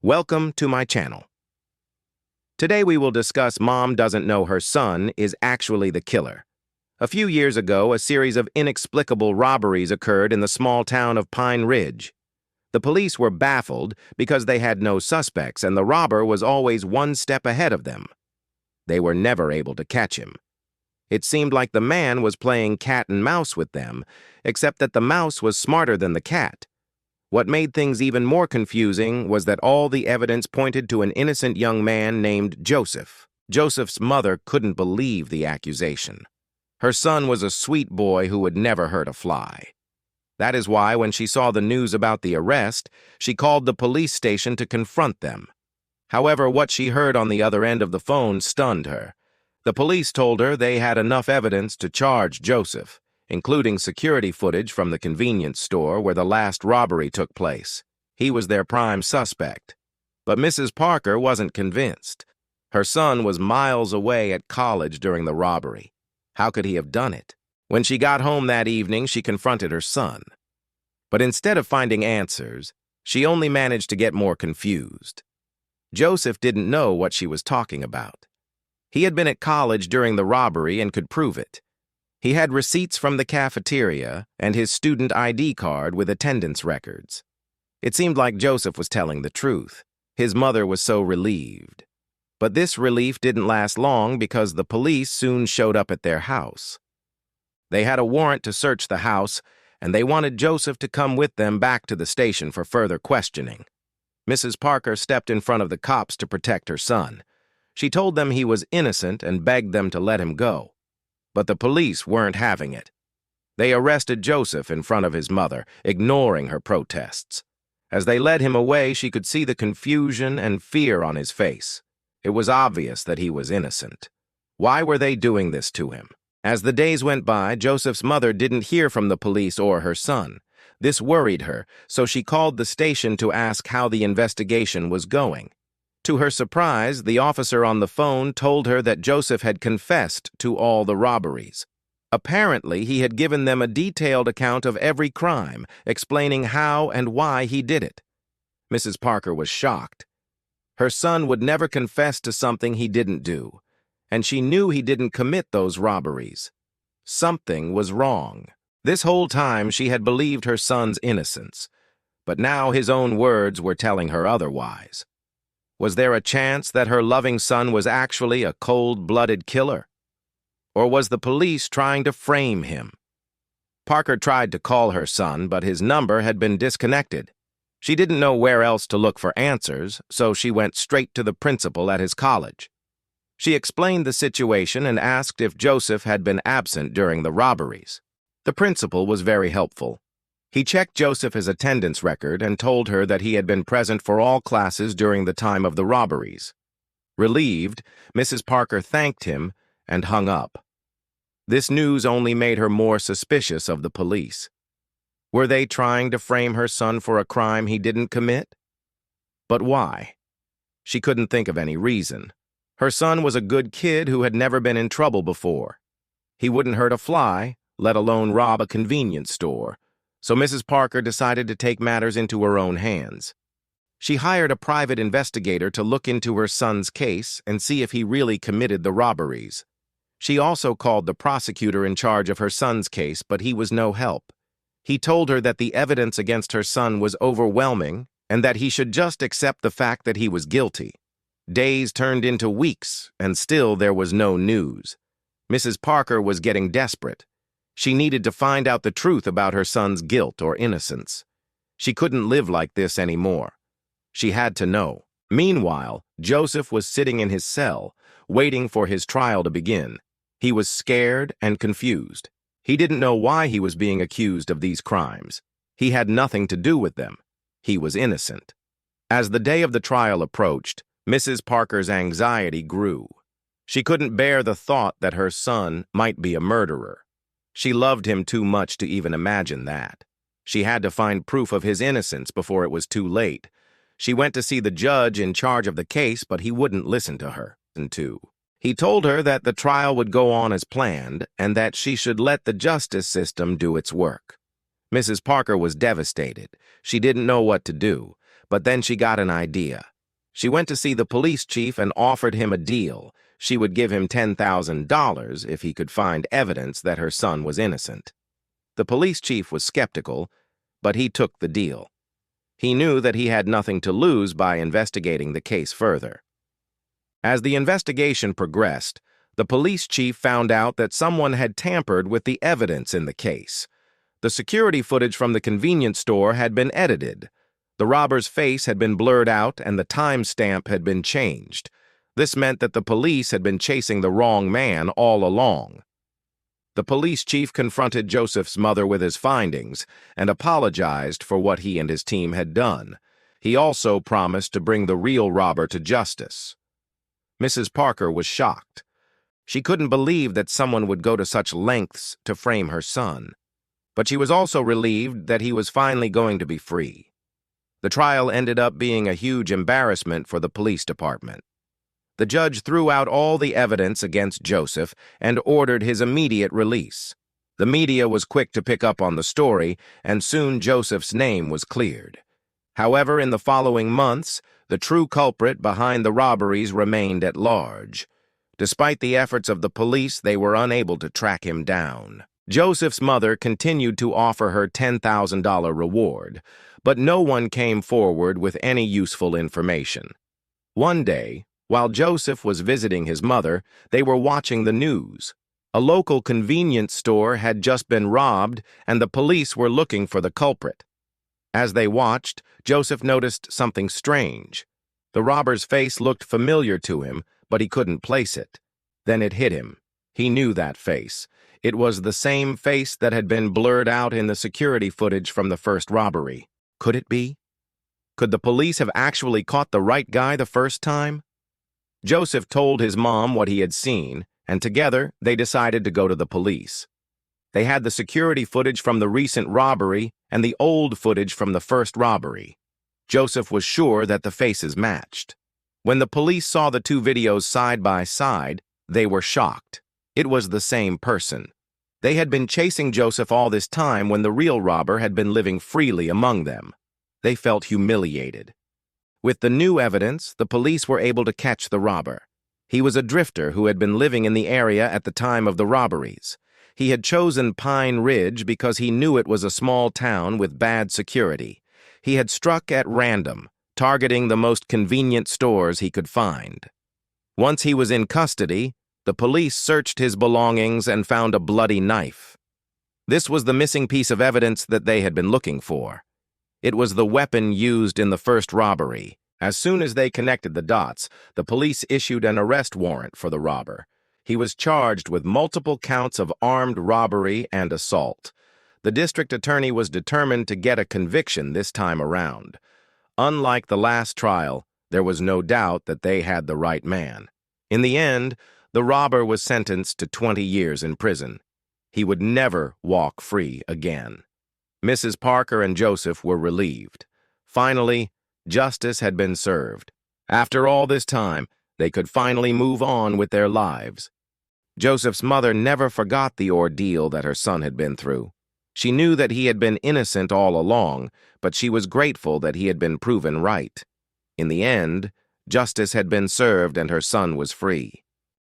Welcome to my channel. Today we will discuss Mom Doesn't Know Her Son is Actually the Killer. A few years ago, a series of inexplicable robberies occurred in the small town of Pine Ridge. The police were baffled because they had no suspects and the robber was always one step ahead of them. They were never able to catch him. It seemed like the man was playing cat and mouse with them, except that the mouse was smarter than the cat. What made things even more confusing was that all the evidence pointed to an innocent young man named Joseph. Joseph's mother couldn't believe the accusation. Her son was a sweet boy who would never hurt a fly. That is why, when she saw the news about the arrest, she called the police station to confront them. However, what she heard on the other end of the phone stunned her. The police told her they had enough evidence to charge Joseph, including security footage from the convenience store where the last robbery took place. He was their prime suspect. But Mrs. Parker wasn't convinced. Her son was miles away at college during the robbery. How could he have done it? When she got home that evening, she confronted her son. But instead of finding answers, she only managed to get more confused. Joseph didn't know what she was talking about. He had been at college during the robbery and could prove it. He had receipts from the cafeteria and his student ID card with attendance records. It seemed like Joseph was telling the truth. His mother was so relieved. But this relief didn't last long because the police soon showed up at their house. They had a warrant to search the house, and they wanted Joseph to come with them back to the station for further questioning. Mrs. Parker stepped in front of the cops to protect her son. She told them he was innocent and begged them to let him go. But the police weren't having it. They arrested Joseph in front of his mother, ignoring her protests. As they led him away, she could see the confusion and fear on his face. It was obvious that he was innocent. Why were they doing this to him? As the days went by, Joseph's mother didn't hear from the police or her son. This worried her, so she called the station to ask how the investigation was going. To her surprise, the officer on the phone told her that Joseph had confessed to all the robberies. Apparently, he had given them a detailed account of every crime, explaining how and why he did it. Mrs. Parker was shocked. Her son would never confess to something he didn't do, and she knew he didn't commit those robberies. Something was wrong. This whole time she had believed her son's innocence, but now his own words were telling her otherwise. Was there a chance that her loving son was actually a cold-blooded killer? Or was the police trying to frame him? Parker tried to call her son, but his number had been disconnected. She didn't know where else to look for answers, so she went straight to the principal at his college. She explained the situation and asked if Joseph had been absent during the robberies. The principal was very helpful. He checked Joseph's attendance record and told her that he had been present for all classes during the time of the robberies. Relieved, Mrs. Parker thanked him and hung up. This news only made her more suspicious of the police. Were they trying to frame her son for a crime he didn't commit? But why? She couldn't think of any reason. Her son was a good kid who had never been in trouble before. He wouldn't hurt a fly, let alone rob a convenience store. So Mrs. Parker decided to take matters into her own hands. She hired a private investigator to look into her son's case and see if he really committed the robberies. She also called the prosecutor in charge of her son's case, but he was no help. He told her that the evidence against her son was overwhelming and that he should just accept the fact that he was guilty. Days turned into weeks, and still there was no news. Mrs. Parker was getting desperate. She needed to find out the truth about her son's guilt or innocence. She couldn't live like this anymore. She had to know. Meanwhile, Joseph was sitting in his cell, waiting for his trial to begin. He was scared and confused. He didn't know why he was being accused of these crimes. He had nothing to do with them. He was innocent. As the day of the trial approached, Mrs. Parker's anxiety grew. She couldn't bear the thought that her son might be a murderer. She loved him too much to even imagine that. She had to find proof of his innocence before it was too late. She went to see the judge in charge of the case, but he wouldn't listen to her. He told her that the trial would go on as planned and that she should let the justice system do its work. Mrs. Parker was devastated. She didn't know what to do, but then she got an idea. She went to see the police chief and offered him a deal. She would give him $10,000 if he could find evidence that her son was innocent. The police chief was skeptical, but he took the deal. He knew that he had nothing to lose by investigating the case further. As the investigation progressed, the police chief found out that someone had tampered with the evidence in the case. The security footage from the convenience store had been edited. The robber's face had been blurred out and the timestamp had been changed. This meant that the police had been chasing the wrong man all along. The police chief confronted Joseph's mother with his findings and apologized for what he and his team had done. He also promised to bring the real robber to justice. Mrs. Parker was shocked. She couldn't believe that someone would go to such lengths to frame her son. But she was also relieved that he was finally going to be free. The trial ended up being a huge embarrassment for the police department. The judge threw out all the evidence against Joseph and ordered his immediate release. The media was quick to pick up on the story, and soon Joseph's name was cleared. However, in the following months, the true culprit behind the robberies remained at large. Despite the efforts of the police, they were unable to track him down. Joseph's mother continued to offer her $10,000 reward, but no one came forward with any useful information. One day, while Joseph was visiting his mother, they were watching the news. A local convenience store had just been robbed, and the police were looking for the culprit. As they watched, Joseph noticed something strange. The robber's face looked familiar to him, but he couldn't place it. Then it hit him. He knew that face. It was the same face that had been blurred out in the security footage from the first robbery. Could it be? Could the police have actually caught the right guy the first time? Joseph told his mom what he had seen, and together they decided to go to the police. They had the security footage from the recent robbery and the old footage from the first robbery. Joseph was sure that the faces matched. When the police saw the two videos side by side, they were shocked. It was the same person. They had been chasing Joseph all this time when the real robber had been living freely among them. They felt humiliated. With the new evidence, the police were able to catch the robber. He was a drifter who had been living in the area at the time of the robberies. He had chosen Pine Ridge because he knew it was a small town with bad security. He had struck at random, targeting the most convenient stores he could find. Once he was in custody, the police searched his belongings and found a bloody knife. This was the missing piece of evidence that they had been looking for. It was the weapon used in the first robbery. As soon as they connected the dots, the police issued an arrest warrant for the robber. He was charged with multiple counts of armed robbery and assault. The district attorney was determined to get a conviction this time around. Unlike the last trial, there was no doubt that they had the right man. In the end, the robber was sentenced to 20 years in prison. He would never walk free again. Mrs. Parker and Joseph were relieved. Finally, justice had been served. After all this time, they could finally move on with their lives. Joseph's mother never forgot the ordeal that her son had been through. She knew that he had been innocent all along, but she was grateful that he had been proven right. In the end, justice had been served and her son was free.